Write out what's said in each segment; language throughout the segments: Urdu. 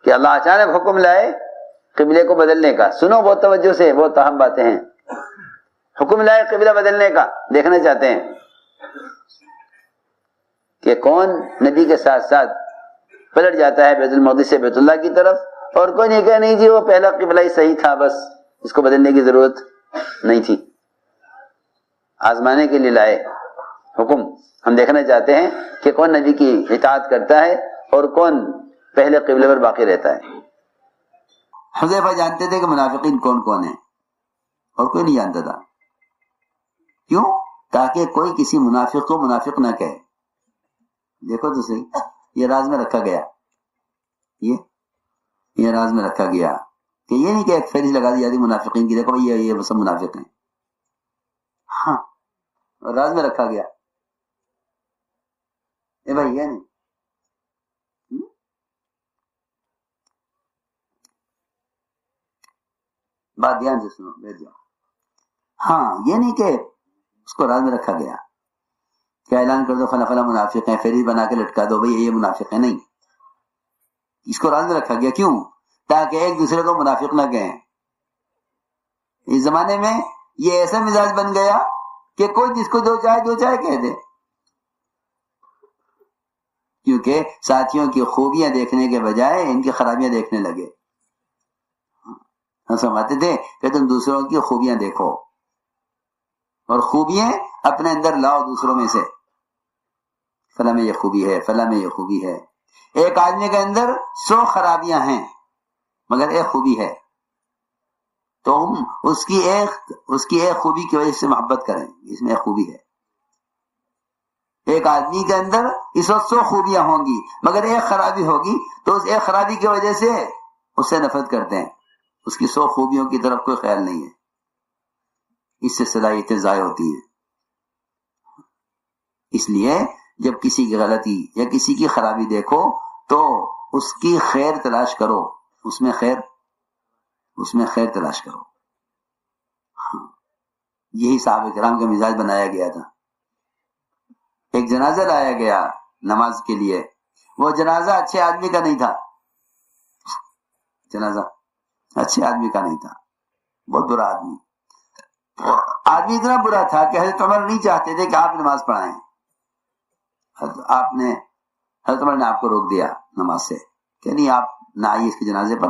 کہ اللہ اچانک حکم لائے قبلے کو بدلنے کا. سنو بہت توجہ سے، بہت اہم باتیں ہیں. حکم لائے قبلہ بدلنے کا، دیکھنا چاہتے ہیں کہ کون نبی کے ساتھ ساتھ پلٹ جاتا ہے بیت المقدس سے بیت اللہ کی طرف، اور کوئی نہیں کہا نہیں جی وہ پہلا قبلہ ہی صحیح تھا، بس اس کو بدلنے کی ضرورت نہیں تھی. آزمانے کے لیے لائے حکم. ہم دیکھنا چاہتے ہیں کہ کون نبی کی اطاعت کرتا ہے اور کون پہلے قبلے پر باقی رہتا ہے. حذیفہ جانتے تھے کہ منافقین کون کون ہیں، اور کوئی نہیں جانتا تھا. کیوں؟ تاکہ کوئی کسی منافق کو منافق نہ کہے. دیکھو تو صحیح، یہ راز میں رکھا گیا، یہ راز میں رکھا گیا کہ یہ نہیں کہ ایک فہرست لگا دی جاتی منافقین کی، دیکھو بھائی یہ سب منافق ہیں. ہاں، راز میں رکھا گیا. اے بھائی یہ نہیں، بات دھیان سے سنو، بیٹھ جاؤ. ہاں، یہ نہیں کہ اس کو راز میں رکھا گیا کہ اعلان کر دو فلاں فلاں منافق ہیں، فہرست بنا کے لٹکا دو بھائی یہ منافق ہے. نہیں، اس کو راز میں رکھا گیا. کیوں؟ تاکہ ایک دوسرے کو منافق نہ کہیں. اس زمانے میں یہ ایسا مزاج بن گیا کہ کوئی جس کو جو چاہے کہہ دے، کیونکہ ساتھیوں کی خوبیاں دیکھنے کے بجائے ان کی خرابیاں دیکھنے لگے. ہم سمجھتے تھے کہ تم دوسروں کی خوبیاں دیکھو اور خوبیاں اپنے اندر لاؤ دوسروں میں سے. فلاں میں یہ خوبی ہے، فلاں میں یہ خوبی ہے. ایک آدمی کے اندر 100 خرابیاں ہیں مگر ایک خوبی ہے، تو ہم اس کی ایک خوبی کی وجہ سے محبت کریں، اس میں ایک خوبی ہے. ایک آدمی کے اندر اس وقت 100 خوبیاں ہوں گی مگر ایک خرابی ہوگی، تو اس ایک خرابی کی وجہ سے اس سے نفرت کرتے ہیں. اس کی 100 خوبیوں کی طرف کوئی خیال نہیں ہے. اس سے صلاحیتیں ضائع ہوتی ہیں. اس لیے جب کسی کی غلطی یا کسی کی خرابی دیکھو تو اس کی خیر تلاش کرو، اس میں خیر تلاش کرو. یہی صحابہ کرام کا مزاج بنایا گیا تھا. ایک جنازہ لایا گیا نماز کے لیے، وہ جنازہ اچھے آدمی کا نہیں تھا. جنازہ اچھے آدمی کا نہیں تھا، بہت برا آدمی. آدمی اتنا برا تھا کہ حضرت عمر نہیں چاہتے تھے کہ آپ نماز پڑھائیں. حضرت عمر نے آپ کو روک دیا نماز سے کہ نہیں آپ نہ آئیے اس کے جنازے پر،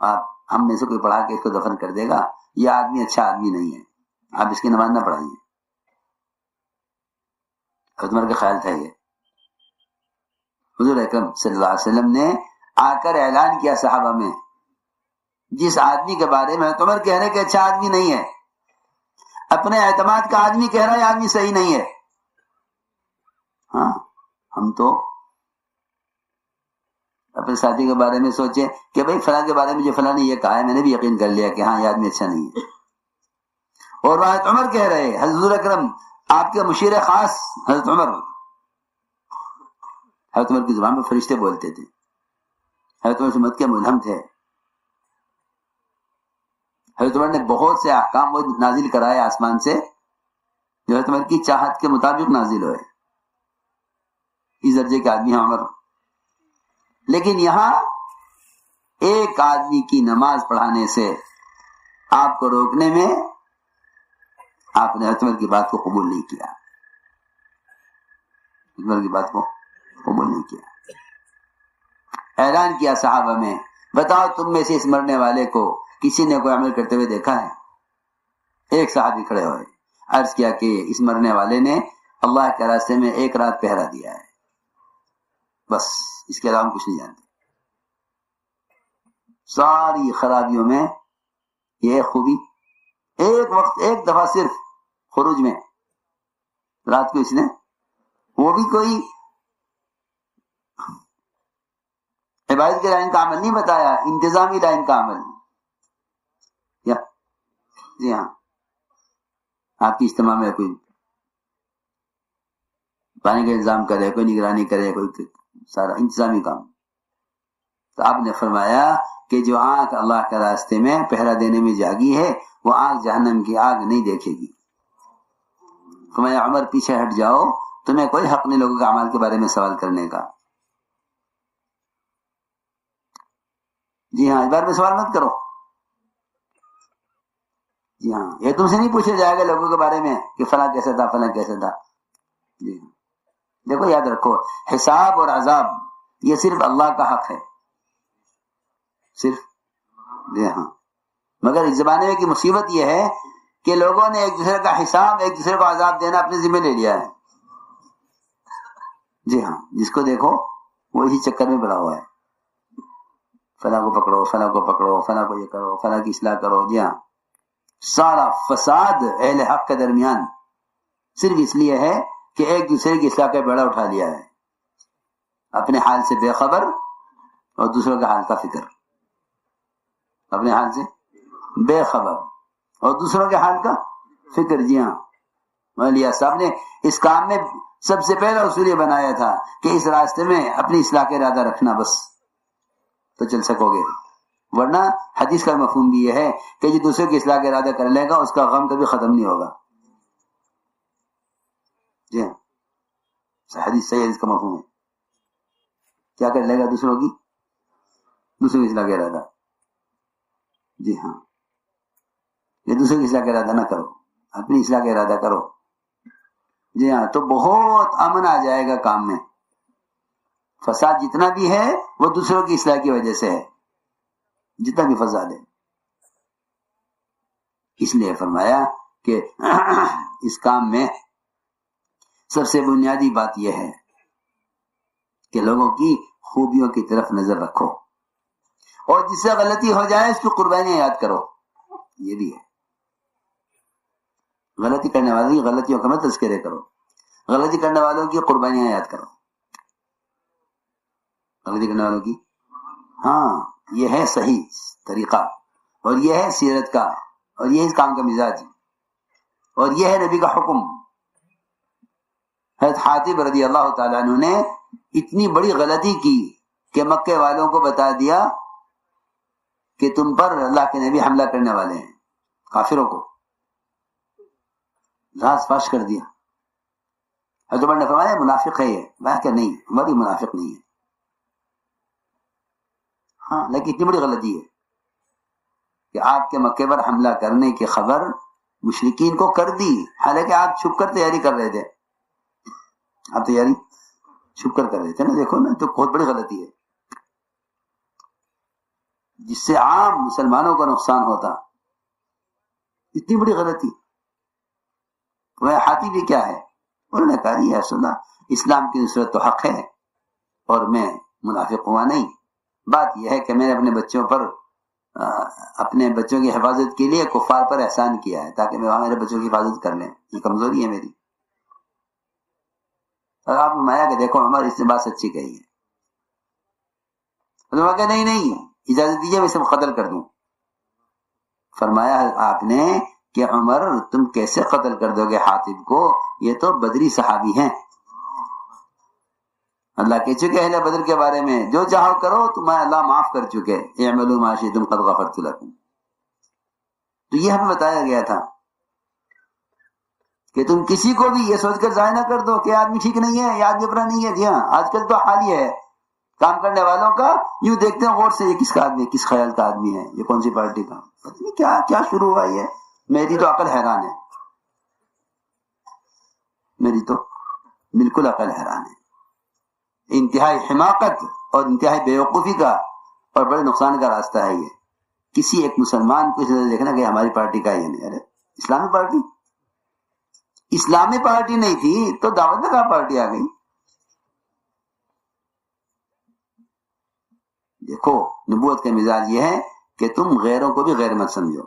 آپ ہم میں سے کوئی پڑھا کے اس کو دفن کر دے گا، یہ آدمی اچھا آدمی نہیں ہے، آپ اس کی نماز نہ پڑھائیے. حضرت عمر کا خیال تھا یہ. حضور اکرم صلی اللہ علیہ وسلم نے آ کر اعلان کیا صحابہ میں، جس آدمی کے بارے میں حضرت عمر کہہ رہے کہ اچھا آدمی نہیں ہے، اپنے اعتماد کا آدمی کہہ رہا ہے آدمی صحیح نہیں ہے. ہاں، ہم تو اپنے ساتھی کے بارے میں سوچیں کہ بھئی فلاں کے بارے میں جو فلاں نے یہ کہا ہے میں نے بھی یقین کر لیا کہ ہاں یہ آدمی اچھا نہیں ہے. اور حضرت عمر کہہ رہے، حضور اکرم آپ کے مشیر خاص حضرت عمر کی زبان میں فرشتے بولتے تھے. حضرت عمر سمت کے ملہم تھے. حضرت عمر نے بہت سے احکام وہ نازل کرائے آسمان سے جو حضرت عمر کی چاہت کے مطابق نازل ہوئے. اس درجے کے آدمی ہیں عمر. لیکن یہاں ایک آدمی کی نماز پڑھانے سے آپ کو روکنے میں آپ نے حضرت عمر کی بات کو قبول نہیں کیا. عمر کی بات کو قبول نہیں کیا. اعلان کیا صحابہ میں، بتاؤ تم میں سے اس مرنے والے کو کسی نے کوئی عمل کرتے ہوئے دیکھا ہے؟ ایک صحابی کھڑے ہوئے، عرض کیا کہ اس مرنے والے نے اللہ کے راستے میں ایک رات پہرا دیا ہے، بس اس کے علاوہ کچھ نہیں جانتے. ساری خرابیوں میں یہ خوبی، ایک وقت ایک دفعہ صرف خروج میں رات کو اس نے، وہ بھی کوئی عبادت کے لائن کا عمل نہیں بتایا، انتظامی لائن کا عمل. جی ہاں، آپ کی اجتماع میں کوئی پانی کا انتظام کرے، کوئی نگرانی کرے، کوئی سارا انتظامی کام. تو آپ نے فرمایا کہ جو آنکھ اللہ کے راستے میں پہرا دینے میں جاگی ہے وہ آنکھ جہنم کی آگ نہیں دیکھے گی. فرمایا عمر پیچھے ہٹ جاؤ، تمہیں کوئی حق نہیں لوگوں کے اعمال کے بارے میں سوال کرنے کا. جی ہاں، اس بارے میں سوال مت کرو. جی ہاں، یہ تم سے نہیں پوچھا جائے گا لوگوں کے بارے میں کہ فلاں کیسا تھا فلاں کیسا تھا. جی ہاں، دیکھو یاد رکھو، حساب اور عذاب یہ صرف اللہ کا حق ہے، صرف. جی ہاں، مگر اس زمانے میں کی مصیبت یہ ہے کہ لوگوں نے ایک دوسرے کا حساب، ایک دوسرے کو عذاب دینا اپنے ذمہ لے لیا ہے. جی ہاں، جس کو دیکھو وہ اسی چکر میں پڑا ہوا ہے، فلاں کو پکڑو، فلاں کو پکڑو، فلاں کو یہ کرو، فلاں کی اصلاح کرو. جی ہاں، سارا فساد اہل حق کے درمیان صرف اس لیے ہے کہ ایک دوسرے کی اصلاح کا بیڑا اٹھا لیا ہے، اپنے حال سے بے خبر اور دوسروں کے حال کا فکر. اپنے حال سے بے خبر اور دوسروں کے حال کا فکر. جی ہاں، مولیا صاحب نے اس کام میں سب سے پہلا اصول یہ بنایا تھا کہ اس راستے میں اپنی اصلاح کا ارادہ رکھنا، بس تو چل سکو گے. ورنہ حدیث کا مفہوم بھی یہ ہے کہ جو دوسرے کی اصلاح کا ارادہ کر لے گا اس کا غم کبھی ختم نہیں ہوگا. جی ہاں، حدیث صحیح، حدیث کا مفہوم ہے کیا کر لے گا دوسروں کی اصلاح کا ارادہ. جی ہاں، یہ دوسرے کی اصلاح کا ارادہ نہ کرو، اپنی اصلاح کا ارادہ کرو. جی ہاں، تو بہت امن آ جائے گا کام میں. فساد جتنا بھی ہے وہ دوسروں کی اصلاح کی وجہ سے ہے، جتنا بھی فساد ہے. اس لیے فرمایا کہ اس کام میں سب سے بنیادی بات یہ ہے کہ لوگوں کی خوبیوں کی طرف نظر رکھو، اور جس سے غلطی ہو جائے اس کی قربانیاں یاد کرو. یہ بھی ہے، غلطی کرنے والوں کی غلطیوں کا مت تذکرے کرو، غلطی کرنے والوں کی قربانیاں یاد کرو. غلطی کرنے والوں کی، ہاں، یہ ہے صحیح طریقہ، اور یہ ہے سیرت کا، اور یہ اس کام کا مزاج، اور یہ ہے نبی کا حکم. حضرت حاتب رضی اللہ تعالیٰ عنہ نے اتنی بڑی غلطی کی کہ مکے والوں کو بتا دیا کہ تم پر اللہ کے نبی حملہ کرنے والے ہیں. کافروں کو راز فاش کر دیا. حضرت عمر نے فرمایا منافق ہے یہ. میں کہ نہیں، عمر یہ منافق نہیں ہے. ہاں، لیکن اتنی بڑی غلطی ہے کہ آپ کے مکے پر حملہ کرنے کی خبر مشرکین کو کر دی، حالانکہ آپ چھپ کر تیاری کر رہے تھے. آپ تیاری چھپ کر رہے تھے نا. دیکھو نا، تو بہت بڑی غلطی ہے جس سے عام مسلمانوں کا نقصان ہوتا. اتنی بڑی غلطی. وہ ہاتھی بھی کیا ہے، انہوں نے کہا یہ سنا، اسلام کی نصرت تو حق ہے اور میں منافق ہوا نہیں. بات یہ ہے کہ میں نے اپنے بچوں پر، اپنے بچوں کی حفاظت کے لیے کفار پر احسان کیا ہے تاکہ میں وہاں میرے بچوں کی حفاظت کر لیں. یہ کمزوری ہے میری. اور آپ فرمایا کہ دیکھو عمر اس نے بات سچی کہی ہے. کہ نہیں اجازت دیجیے میں اسے قتل کر دوں. فرمایا آپ نے کہ عمر تم کیسے قتل کر دو گے حاتب کو، یہ تو بدری صحابی ہیں. اللہ کہہ چکے اہل بدر کے بارے میں جو چاہو کرو، تمہیں اللہ معاف کر چکے. اعملوا ما شئتم قد غفرت لکم. تو یہ ہمیں بتایا گیا تھا کہ تم کسی کو بھی یہ سوچ کر ضائع نہ کر دو کہ آدمی ٹھیک نہیں ہے، یہ آدمی اپنا نہیں ہے. جی ہاں، آج کل تو حال یہ ہے کام کرنے والوں کا، یوں دیکھتے ہیں غور سے یہ کس کا آدمی، کس خیال کا آدمی ہے، یہ کون سی پارٹی کا. کیا شروع ہوا یہ. میری تو عقل حیران ہے، میری تو بالکل عقل حیران ہے. انتہائی حماقت اور انتہائی بیوقوفی کا اور بڑے نقصان کا راستہ ہے یہ. کسی ایک مسلمان کو دیکھنا کہ ہماری پارٹی کا یہ نہیں. ارے اسلامی پارٹی، اسلامی پارٹی نہیں تھی تو دعوت میں کہاں پارٹی آ گئی. دیکھو نبوت کا مزاج یہ ہے کہ تم غیروں کو بھی غیر مت سمجھو.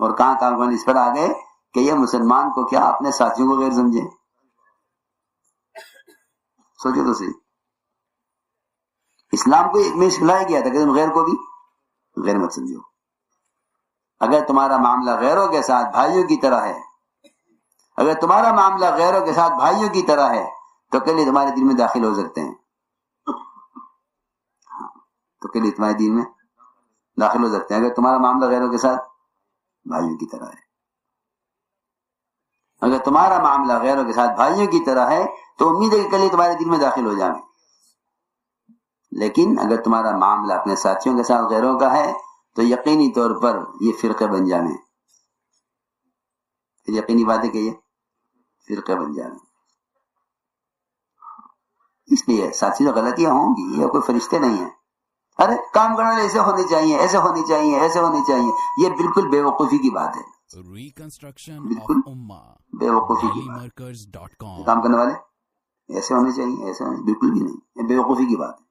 اور کہاں کہاں اس پر آ گئے کہ یہ مسلمان کو کیا اپنے ساتھیوں کو غیر سمجھے. سوچو تو صحیح. اسلام کو ایک میں سکھلایا گیا تھا کہ تم غیر کو بھی غیر مت سمجھو. اگر تمہارا معاملہ غیروں کے ساتھ بھائیوں کی طرح ہے، اگر تمہارا معاملہ غیروں کے ساتھ بھائیوں کی طرح ہے تو کل تمہارے دل میں داخل ہو سکتے ہیں. تو کل تمہارے دین میں داخل ہو سکتے ہیں اگر تمہارا معاملہ غیروں کے ساتھ بھائیوں کی طرح ہے. اگر تمہارا معاملہ غیروں کے ساتھ بھائیوں کی طرح ہے تو امید ہے کہ کل تمہارے دل میں داخل ہو جائیں. لیکن اگر تمہارا معاملہ اپنے ساتھیوں کے ساتھ غیروں کا ہے تو یقینی طور پر یہ فرقے بن جانے. یقینی بات ہے کہ یہ فرقے بن جانے. اس لیے ساتھی تو غلطیاں ہوں گی، یہ کوئی فرشتے نہیں ہیں. ارے کام کرنے ایسے ہونی چاہیے، ایسے ہونی چاہیے، ایسے ہونی چاہیے، یہ بالکل بے وقوفی کی بات ہے. بالکل بے وقوفی کی بات. کام کرنے والے ایسے ہونے چاہیے، ایسے ہونے، بالکل بھی نہیں، یہ بے وقوفی کی بات ہے.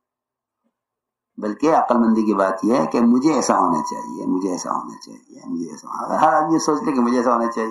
بلکہ عقل مندی کی بات یہ ہے کہ مجھے ایسا ہونا چاہیے، مجھے ایسا ہونا چاہیے، مجھے ایسا. ہر آدمی سوچ لے کہ مجھے ایسا ہونا چاہیے.